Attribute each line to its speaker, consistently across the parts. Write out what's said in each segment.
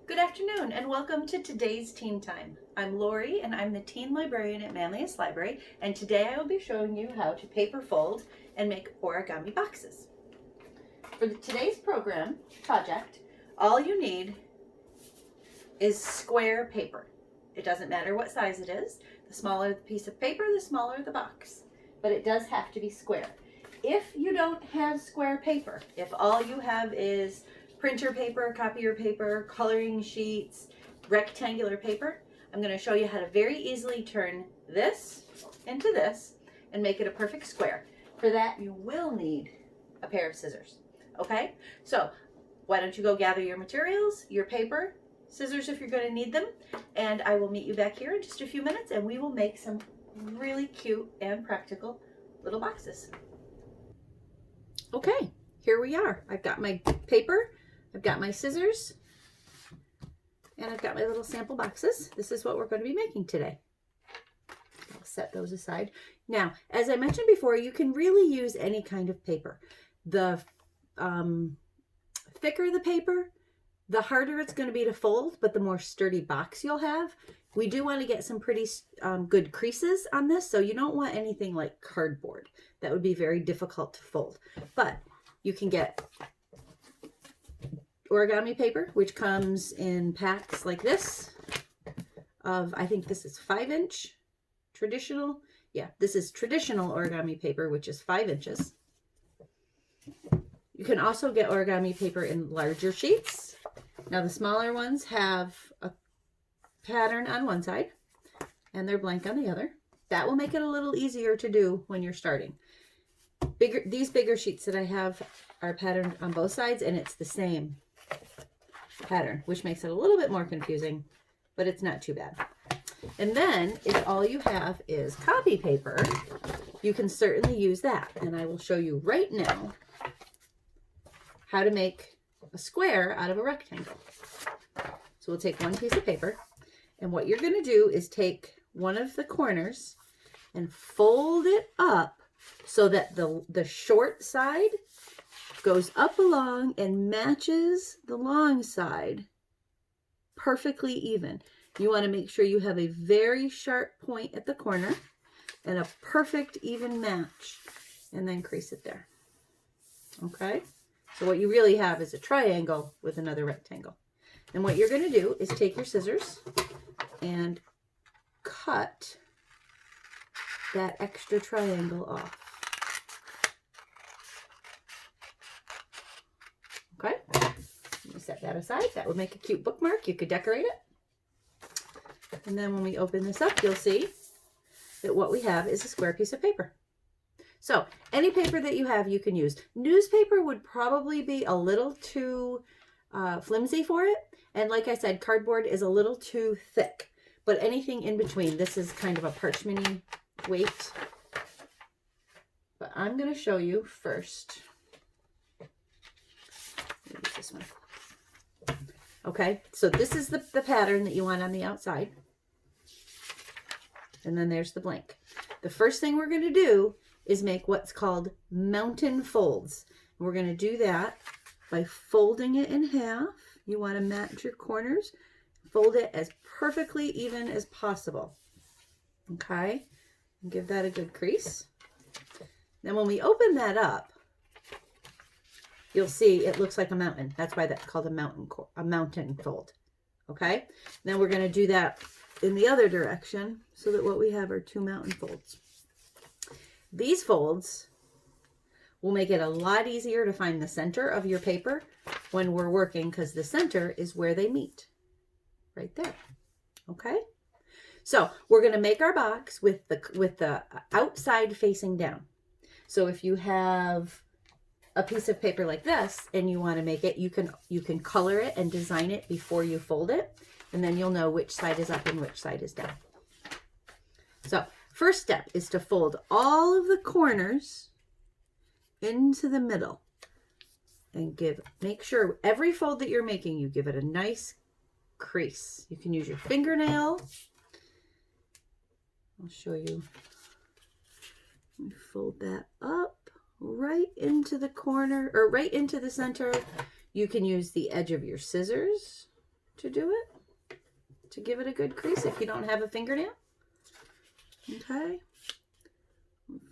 Speaker 1: Good afternoon and welcome to today's Teen Time. I'm Lorie and I'm the Teen Librarian at Manlius Library, and today I will be showing you how to paper fold and make origami boxes. For today's project, all you need is square paper. It doesn't matter what size it is. The smaller the piece of paper, the smaller the box, but it does have to be square. If you don't have square paper, if all you have is printer paper, copier paper, coloring sheets, rectangular paper, I'm going to show you how to very easily turn this into this and make it a perfect square. For that, you will need a pair of scissors. Okay? So, why don't you go gather your materials, your paper, scissors if you're going to need them, and I will meet you back here in just a few minutes and we will make some really cute and practical little boxes. Okay, here we are. I've got my paper, I've got my scissors, and I've got my little sample boxes. This is what we're going to be making today. I'll set those aside. Now, as I mentioned before, you can really use any kind of paper. The thicker the paper, the harder it's going to be to fold, but the more sturdy box you'll have. We do want to get some pretty good creases on this, so you don't want anything like cardboard. That would be very difficult to fold. But you can get origami paper, which comes in packs like this of, I think this is 5-inch traditional. Yeah, this is traditional origami paper, which is 5 inches. You can also get origami paper in larger sheets. Now the smaller ones have a pattern on one side and they're blank on the other. That will make it a little easier to do when you're starting. These bigger sheets that I have are patterned on both sides and it's the same pattern, which makes it a little bit more confusing, but it's not too bad. And then if all you have is copy paper, you can certainly use that. And I will show you right now how to make a square out of a rectangle. So we'll take one piece of paper, and what you're going to do is take one of the corners and fold it up so that the short side goes up along and matches the long side perfectly even. You want to make sure you have a very sharp point at the corner and a perfect even match, and then crease it there. Okay? So what you really have is a triangle with another rectangle. And what you're going to do is take your scissors and cut that extra triangle off. Okay, I'm going to set that aside. That would make a cute bookmark. You could decorate it. And then when we open this up, you'll see that what we have is a square piece of paper. So any paper that you have, you can use. Newspaper would probably be a little too flimsy for it. And like I said, cardboard is a little too thick. But anything in between, this is kind of a parchment-y weight. But I'm going to show you first. Use this one. Okay, so this is the pattern that you want on the outside. And then there's the blank. The first thing we're going to do is make what's called mountain folds. We're going to do that by folding it in half. You want to match your corners. Fold it as perfectly even as possible. Okay, and give that a good crease. Then when we open that up, you'll see it looks like a mountain. That's why that's called a mountain fold. Okay, now we're going to do that in the other direction so that what we have are two mountain folds. These folds will make it a lot easier to find the center of your paper when we're working, because the center is where they meet, right there. Okay, so we're going to make our box with the outside facing down. So if you have a piece of paper like this and you want to make it, you can color it and design it before you fold it, and then you'll know which side is up and which side is down. So first step is to fold all of the corners into the middle and make sure every fold that you're making, you give it a nice crease. You can use your fingernail. I'll show you. Fold that up right into the corner, or right into the center. You can use the edge of your scissors to do it, to give it a good crease if you don't have a fingernail. Okay.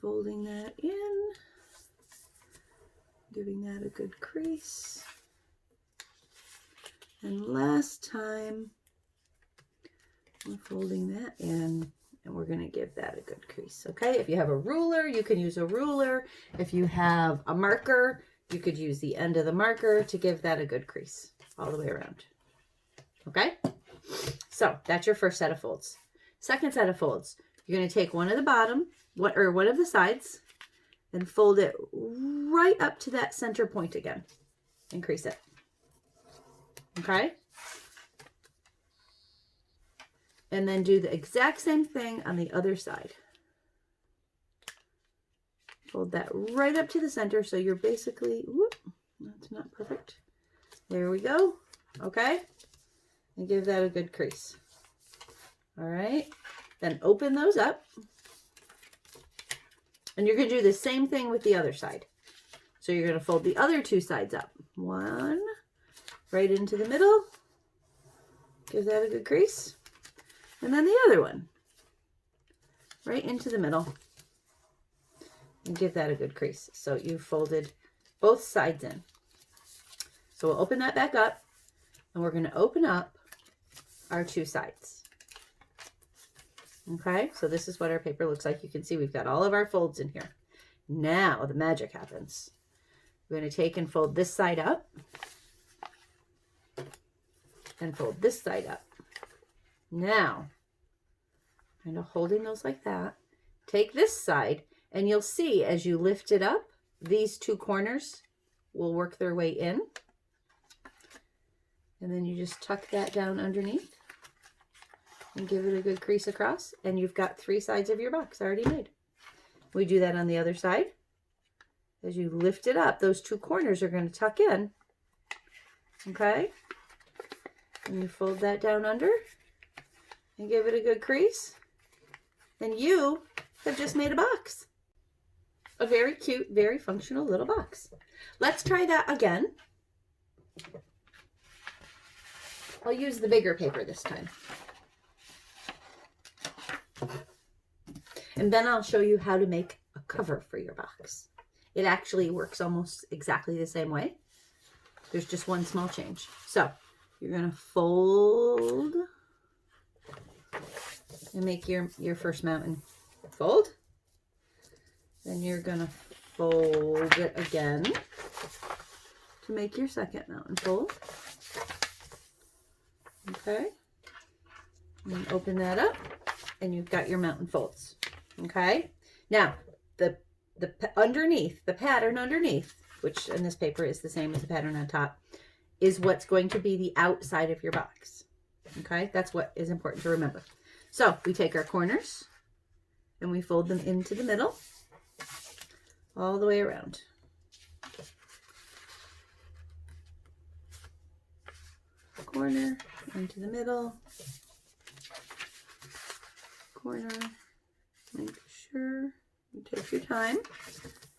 Speaker 1: Folding that in, giving that a good crease. And last time, we're folding that in, and we're going to give that a good crease. Okay, if you have a ruler, you can use a ruler. If you have a marker, you could use the end of the marker to give that a good crease all the way around. Okay, so that's your first set of folds. Second set of folds, you're going to take one of the bottom, one of the sides, and fold it right up to that center point again. Increase it. Okay? And then do the exact same thing on the other side. Fold that right up to the center, so you're basically, whoop, that's not perfect. There we go. Okay? And give that a good crease. All right? Then open those up. And you're going to do the same thing with the other side. So you're going to fold the other two sides up. One, right into the middle. Give that a good crease. And then the other one, right into the middle. And give that a good crease. So you folded both sides in. So we'll open that back up. And we're going to open up our two sides. Okay, so this is what our paper looks like. You can see we've got all of our folds in here. Now the magic happens. We're going to take and fold this side up. And fold this side up. Now, kind of holding those like that. Take this side, and you'll see as you lift it up, these two corners will work their way in. And then you just tuck that down underneath. And give it a good crease across, and you've got three sides of your box already made. We do that on the other side. As you lift it up, those two corners are going to tuck in. Okay? And you fold that down under and give it a good crease. And you have just made a box. A very cute, very functional little box. Let's try that again. I'll use the bigger paper this time. And then I'll show you how to make a cover for your box. It actually works almost exactly the same way. There's just one small change. So you're going to fold and make your first mountain. Fold. Then you're going to fold it again to make your second mountain fold. Okay. And open that up. And you've got your mountain folds. Okay. Now, the underneath, the pattern underneath, which in this paper is the same as the pattern on top, is what's going to be the outside of your box. Okay. That's what is important to remember. So we take our corners and we fold them into the middle all the way around. Corner into the middle. Corner, make sure you take your time,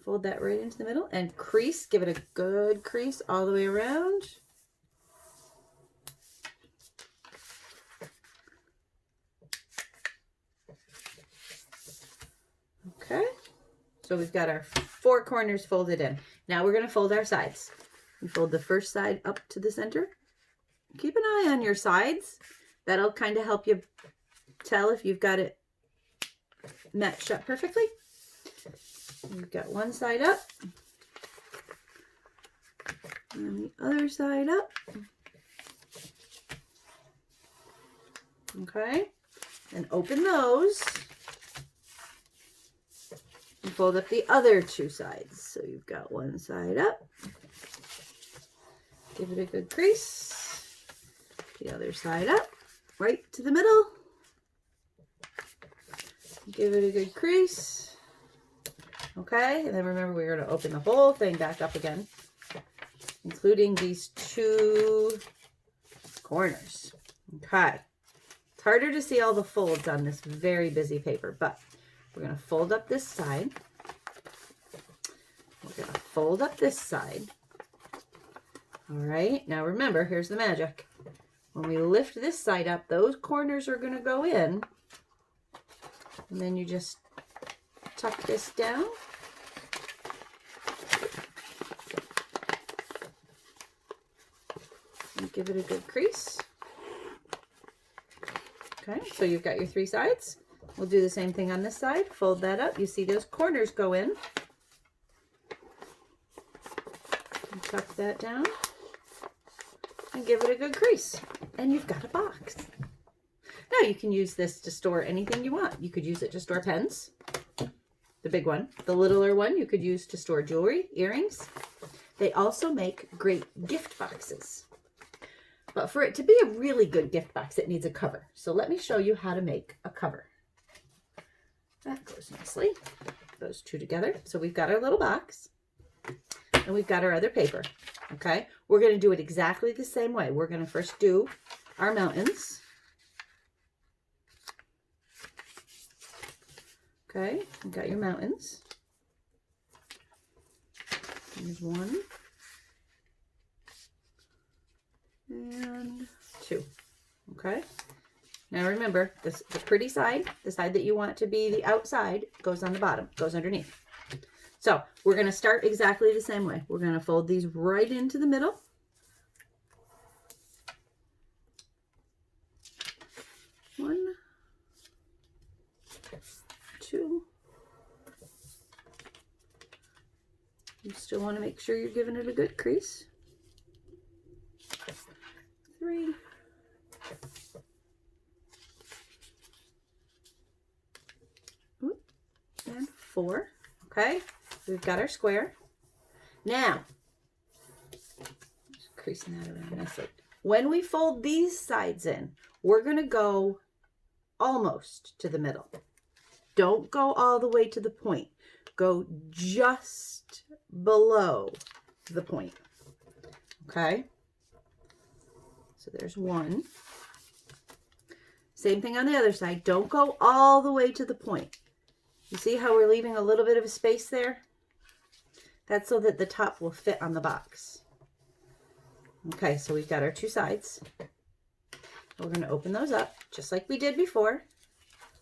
Speaker 1: fold that right into the middle and crease, give it a good crease all the way around. Okay, so we've got our four corners folded in. Now we're going to fold our sides. We fold the first side up to the center. Keep an eye on your sides. That'll kind of help you tell if you've got it matched up perfectly. You've got one side up and the other side up. Okay, and open those and fold up the other two sides. So you've got one side up. Give it a good crease. The other side up, right to the middle. Give it a good crease. Okay, and then remember we're going to open the whole thing back up again, including these two corners. Okay, it's harder to see all the folds on this very busy paper, but we're going to fold up this side. We're going to fold up this side. All right, now remember, here's the magic. When we lift this side up, those corners are going to go in. And then you just tuck this down. And give it a good crease. Okay, so you've got your 3 sides. We'll do the same thing on this side. Fold that up. You see those corners go in. And tuck that down. And give it a good crease. And you've got a box. Now you can use this to store anything you want. You could use it to store pens. The big one. The littler one you could use to store jewelry, earrings. They also make great gift boxes. But for it to be a really good gift box, it needs a cover. So let me show you how to make a cover. That goes nicely. Those two together. So we've got our little box. And we've got our other paper. Okay? We're going to do it exactly the same way. We're going to first do our mountains. Okay? You've got your mountains. Here's 1. And 2. Okay? Now remember, the pretty side, the side that you want to be the outside, goes on the bottom, goes underneath. So we're going to start exactly the same way. We're going to fold these right into the middle. One, 2. You still want to make sure you're giving it a good crease. 3. And 4. Okay, we've got our square. Now, just creasing that around nicely. When we fold these sides in, we're going to go almost to the middle. Don't go all the way to the point. Go just below the point. Okay? So there's 1. Same thing on the other side. Don't go all the way to the point. You see how we're leaving a little bit of a space there? That's so that the top will fit on the box. Okay, so we've got our 2 sides. We're going to open those up just like we did before.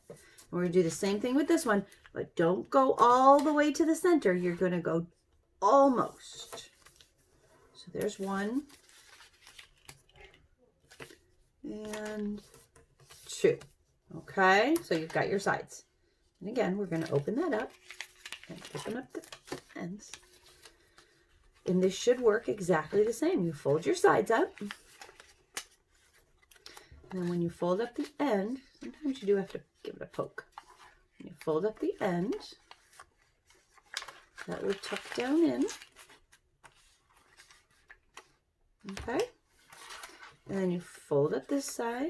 Speaker 1: And we're going to do the same thing with this one, but don't go all the way to the center. You're going to go almost. So there's 1. And 2. Okay, so you've got your sides. And again, we're going to open that up and open up the ends. And this should work exactly the same. You fold your sides up. And then when you fold up the end, sometimes you do have to give it a poke. When you fold up the end, that will tuck down in. Okay. And then you fold up this side.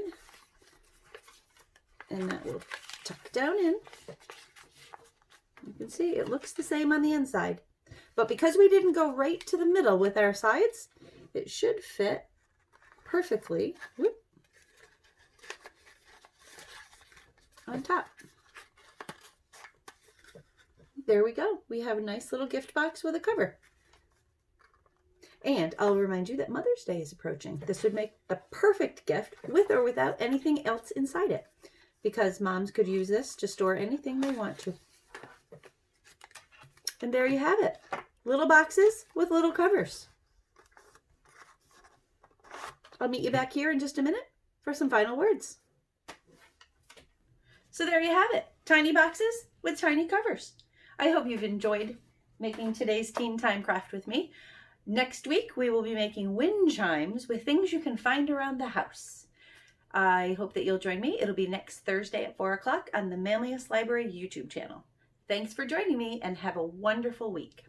Speaker 1: And that will tuck down in. You can see it looks the same on the inside. But because we didn't go right to the middle with our sides, it should fit perfectly on top. There we go. We have a nice little gift box with a cover. And I'll remind you that Mother's Day is approaching. This would make the perfect gift with or without anything else inside it, because moms could use this to store anything they want to. And there you have it. Little boxes with little covers. I'll meet you back here in just a minute for some final words. So there you have it. Tiny boxes with tiny covers. I hope you've enjoyed making today's Teen Time craft with me. Next week, we will be making wind chimes with things you can find around the house. I hope that you'll join me. It'll be next Thursday at 4 o'clock on the Manlius Library YouTube channel. Thanks for joining me and have a wonderful week.